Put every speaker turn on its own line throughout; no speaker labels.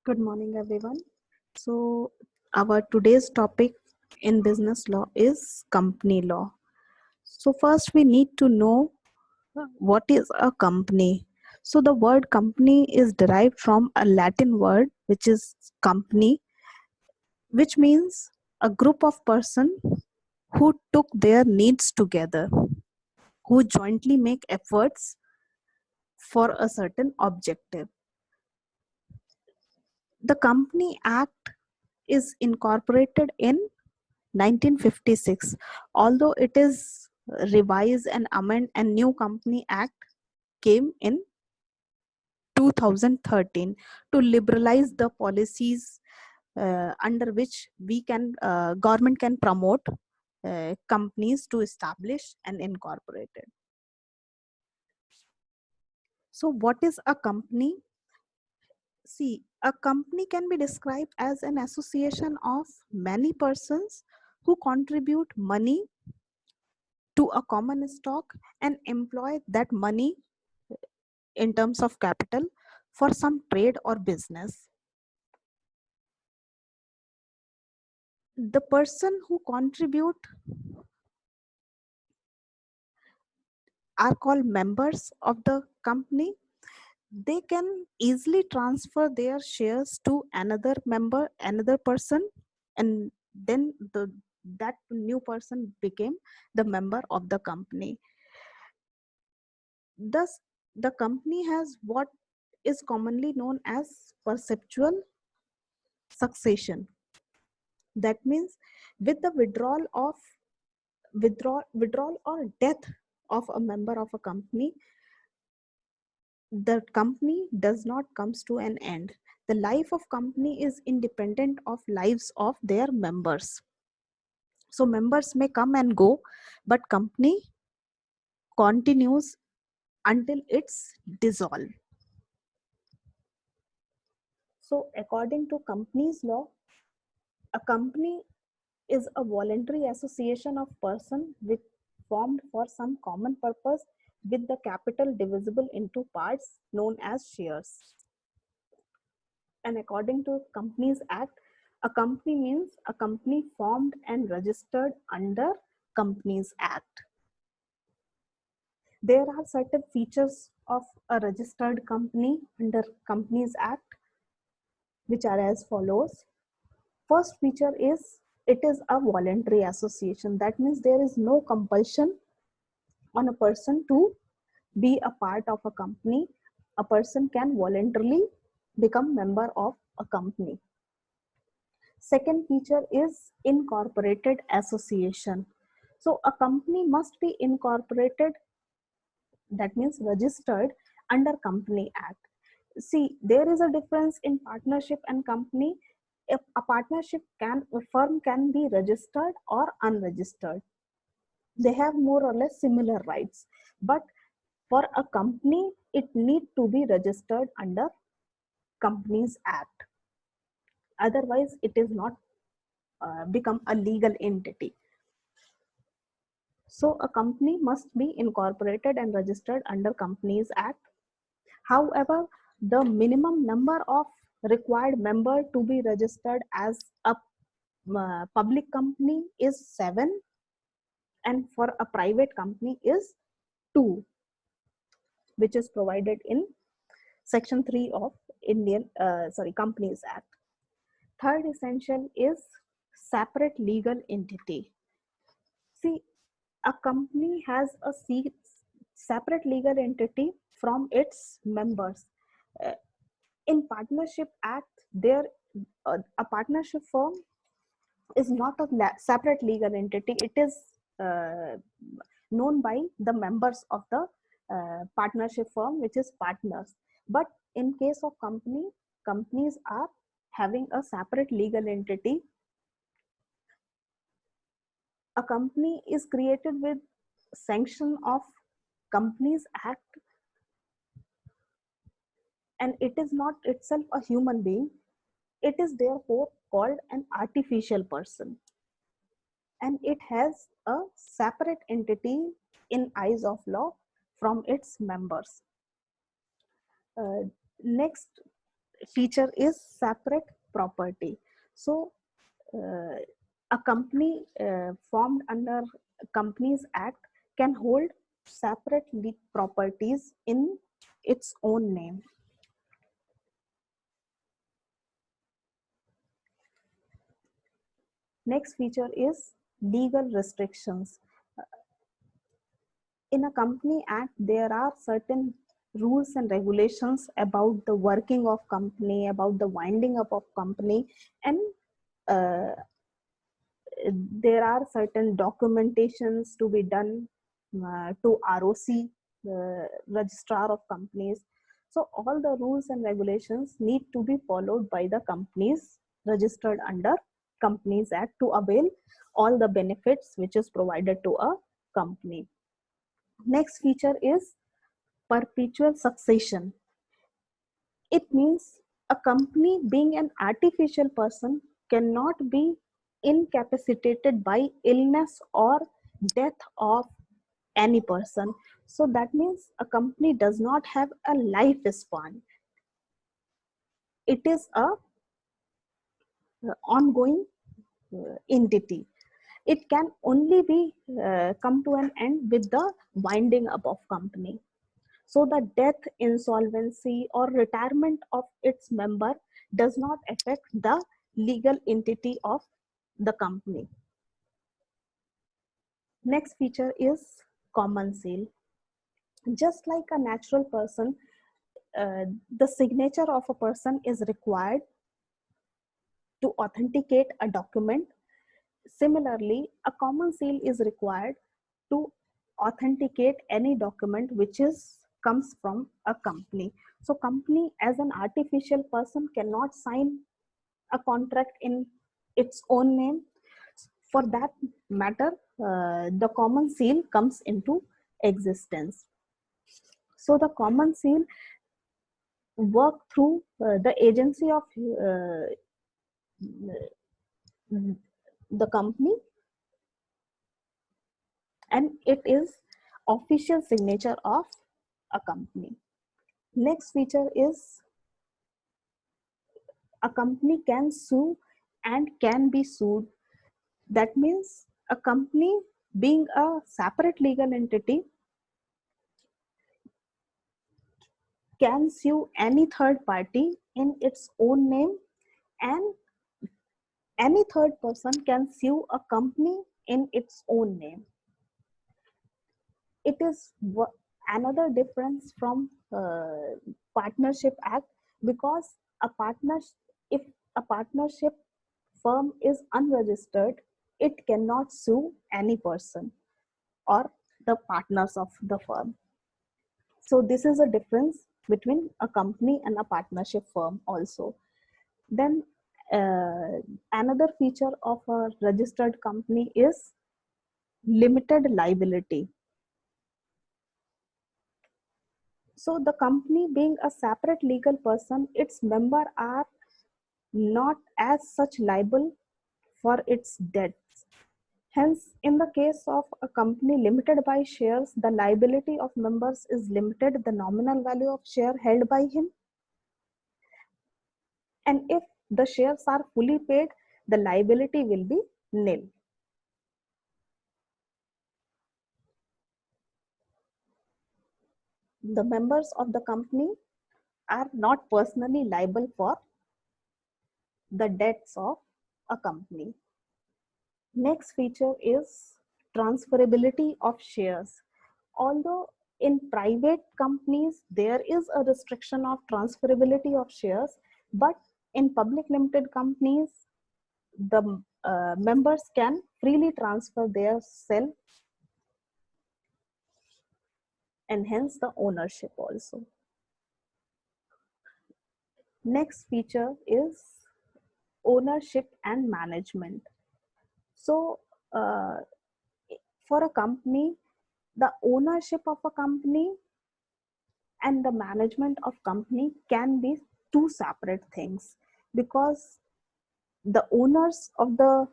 Good morning, everyone. So, our today's topic in business law is company law. So, first we need to know what is a company. So, the word company is derived from a Latin word which is company, which means a group of person who took their needs together, who jointly make efforts for a certain objective. The Company Act is incorporated in 1956, although it is revised and amended, and new Company Act came in 2013 to liberalize the policies under which we can government can promote companies to establish and incorporate it. So what is a company? See, a company can be described as an association of many persons who contribute money to a common stock and employ that money in terms of capital for some trade or business. The person who contribute are called members of the company. They can easily transfer their shares to another member, another person, and then that new person became the member of the company. Thus, the company has what is commonly known as perceptual succession. That means with the withdrawal or death of a member of a company, the company does not comes to an end. The life of company is independent of lives of their members. So members may come and go, but company continues until it's dissolved. So according to companies law, a company is a voluntary association of persons with formed for some common purpose with the capital divisible into parts known as shares. And according to Companies Act, a company means a company formed and registered under Companies Act. There are certain features of a registered company under Companies Act, which are as follows. First feature is it is a voluntary association. That means there is no compulsion on a person to be a part of a company. A person can voluntarily become member of a company. Second feature is incorporated association. So a company must be incorporated, that means registered under Company Act. See, there is a difference in partnership and company. If a partnership a firm can be registered or unregistered. They have more or less similar rights. But for a company, it need to be registered under Companies Act. Otherwise, it is not become a legal entity. So a company must be incorporated and registered under Companies Act. However, the minimum number of required member to be registered as a public company is 7, and for a private company is 2, which is provided in Section 3 of Companies Act. Third essential is separate legal entity. See, a company has a separate legal entity from its members. Uh, in Partnership Act, a partnership firm is not a separate legal entity. It is uh, known by the members of the partnership firm, which is partners. But in case of companies are having a separate legal entity. A company is created with sanction of Companies Act, and it is not itself a human being. It is therefore called an artificial person, and it has a separate entity in eyes of law from its members. Next, feature is separate property. So a company formed under Companies Act can hold separate properties in its own name. Next feature is legal restrictions. In a Company Act, there are certain rules and regulations about the working of company, about the winding up of company, and uh, there are certain documentations to be done to ROC, Registrar of Companies. So all the rules and regulations need to be followed by the companies registered under Companies Act to avail all the benefits which is provided to a company. Next feature is perpetual succession. It means a company, being an artificial person, cannot be incapacitated by illness or death of any person. So that means a company does not have a lifespan. It is a ongoing entity. It can only be come to an end with the winding up of company. So the death, insolvency, or retirement of its member does not affect the legal entity of the company. Next feature is common seal. Just like a natural person, the signature of a person is required to authenticate a document. Similarly, a common seal is required to authenticate any document which is comes from a company. So company as an artificial person cannot sign a contract in its own name. For that matter, the common seal comes into existence. So the common seal work through the agency of the company, and it is official signature of a company. Next feature is a company can sue and can be sued. That means a company, being a separate legal entity, can sue any third party in its own name, and any third person can sue a company in its own name. It is another difference from partnership act, because a partner, if a partnership firm is unregistered, it cannot sue any person or the partners of the firm. So this is a difference between a company and a partnership firm also. Then another feature of a registered company is limited liability. So the company, being a separate legal person, its members are not as such liable for its debts. Hence, in the case of a company limited by shares, the liability of members is limited, the nominal value of share held by him. And if the shares are fully paid, the liability will be nil. The members of the company are not personally liable for the debts of a company. Next feature is transferability of shares. Although in private companies there is a restriction of transferability of shares, but in public limited companies the members can freely transfer their share and hence the ownership also. Next feature is ownership and management. So for a company, the ownership of a company and the management of company can be two separate things, because the owners of the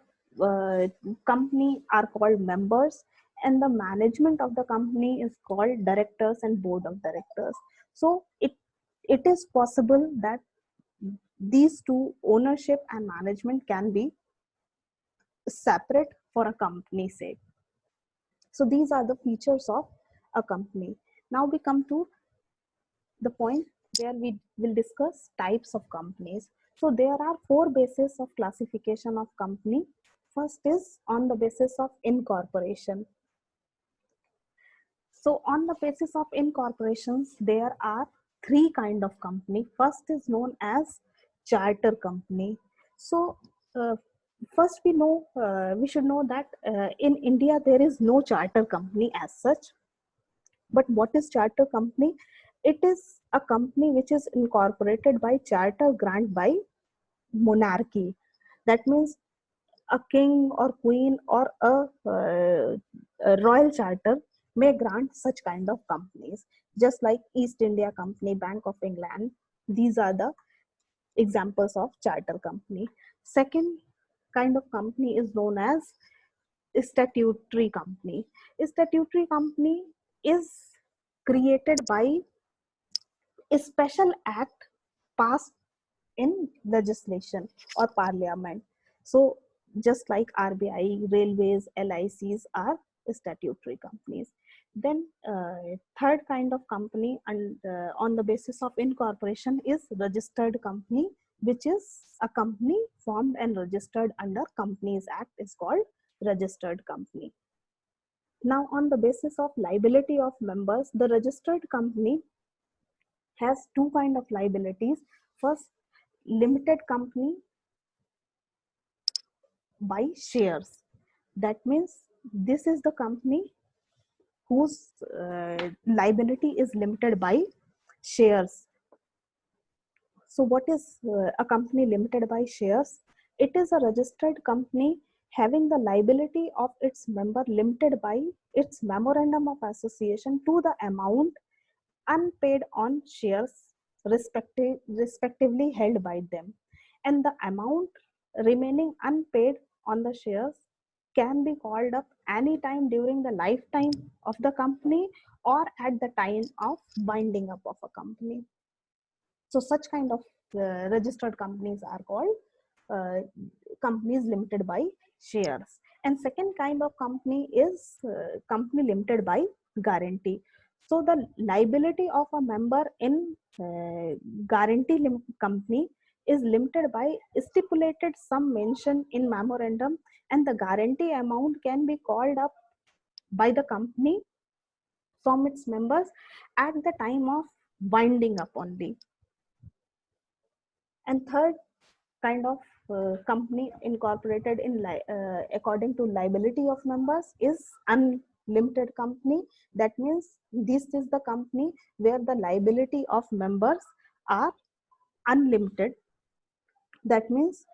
company are called members, and the management of the company is called directors and board of directors. So it is possible that these two, ownership and management, can be separate for a company's sake. So these are the features of a company. Now we come to the point where we will discuss types of companies. So there are four bases of classification of company. First is on the basis of incorporation. So on the basis of incorporations, there are three kind of company. First is known as charter company. So uh, first we should know that in India there is no charter company as such. But what is charter company? It is a company which is incorporated by charter grant by monarchy. That means a king or queen or a royal charter may grant such kind of companies, just like East India Company, Bank of England. These are the examples of charter company. Second kind of company is known as statutory company. Statutory company is created by a special act passed in legislation or parliament. So just like RBI, railways, LICs are statutory companies. Then third kind of company, and on the basis of incorporation, is registered company, which is a company formed and registered under Companies Act, is called registered company. Now on the basis of liability of members, the registered company has two kind of liabilities. First, limited company by shares. That means this is the company whose liability is limited by shares. So what is a company limited by shares? It is a registered company having the liability of its member limited by its memorandum of association to the amount unpaid on shares respectively held by them, and the amount remaining unpaid on the shares can be called up anytime during the lifetime of the company or at the time of winding up of a company. So such kind of registered companies are called uh, companies limited by shares. And second kind of company is company limited by guarantee. So the liability of a member in guarantee company is limited by stipulated sum mentioned in memorandum, and the guarantee amount can be called up by the company from its members at the time of winding up only. And third kind of company incorporated in according to liability of members is unlimited company. That means this is the company where the liability of members are unlimited. That means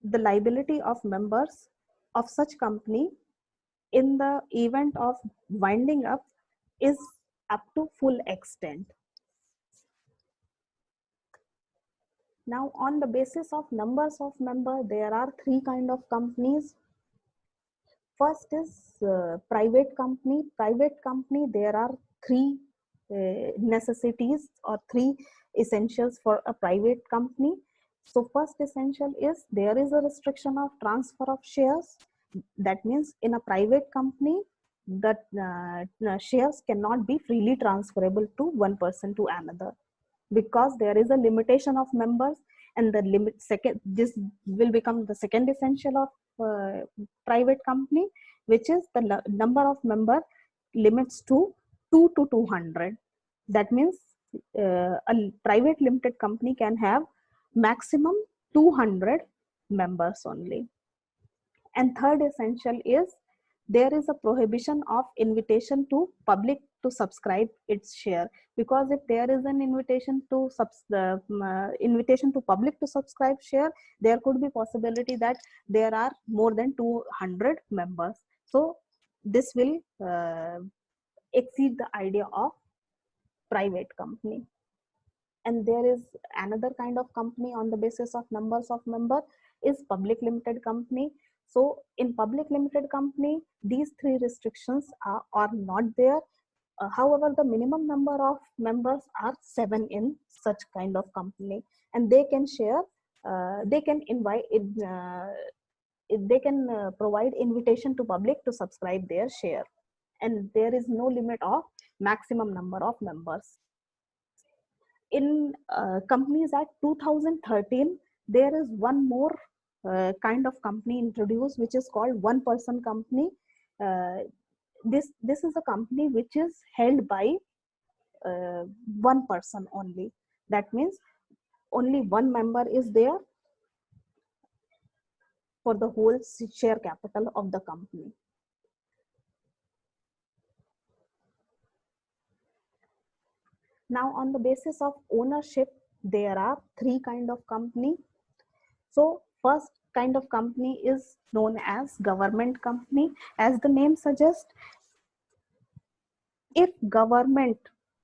the liability of members of such company in the event of winding up is up to full extent. Now on the basis of numbers of member, there are three kind of companies. First is private company. Private company, there are three necessities or three essentials for a private company. So first essential is there is a restriction of transfer of shares. That means in a private company, that shares cannot be freely transferable to one person to another, because there is a limitation of members. And the limit second, this will become the second essential of private company, which is the number of member limits to 2 to 200. That means a private limited company can have maximum 200 members only. And third essential is there is a prohibition of invitation to public to subscribe its share, because if there is an invitation to invitation to public to subscribe share, there could be possibility that there are more than 200 members. So this will exceed the idea of private company. And there is another kind of company on the basis of numbers of member is public limited company. So in public limited company, these three restrictions are not there. However, the minimum number of members are 7 in such kind of company, and they can share, they can invite, they can provide invitation to public to subscribe their share, and there is no limit of maximum number of members. In Companies Act 2013, there is one more kind of company introduced, which is called one person company. Uh, this is a company which is held by one person only. That means only one member is there for the whole share capital of the company. Now, on the basis of ownership, there are three kind of company. So first kind of company is known as government company. As the name suggests, if government,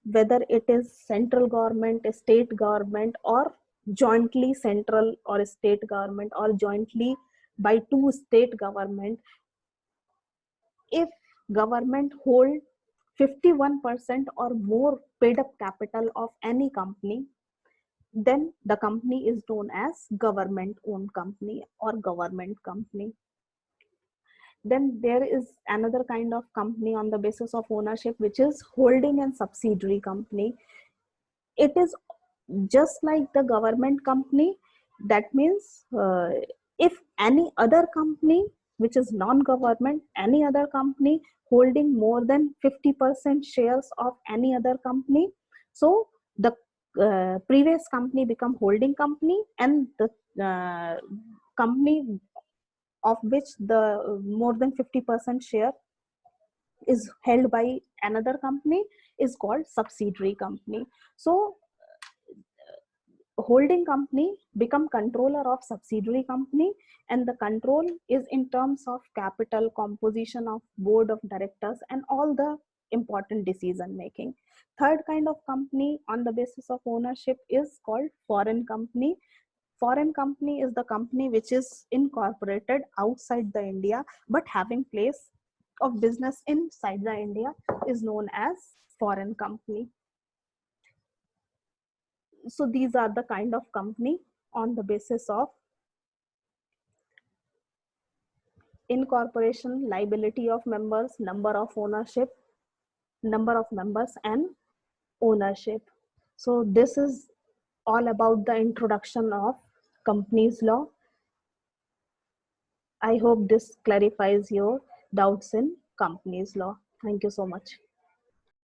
whether it is central government, state government, or jointly central or state government, or jointly by two state government, if government hold 51% or more paid up capital of any company, then the company is known as government owned company or government company. Then there is another kind of company on the basis of ownership, which is holding and subsidiary company. It is just like the government company. That means if any other company which is non-government, any other company holding more than 50% shares of any other company, so the previous company become holding company, and the company of which the more than 50% share is held by another company is called subsidiary company. So holding company become controller of subsidiary company, and the control is in terms of capital, composition of board of directors, and all the important decision making. Third kind of company on the basis of ownership is called foreign company. Foreign company is the company which is incorporated outside the India but having place of business inside the India is known as foreign company. So these are the kind of company on the basis of incorporation, liability of members, number of ownership, number of members, and ownership. So this is all about the introduction of companies law. I hope this clarifies your doubts in companies law. Thank you so much.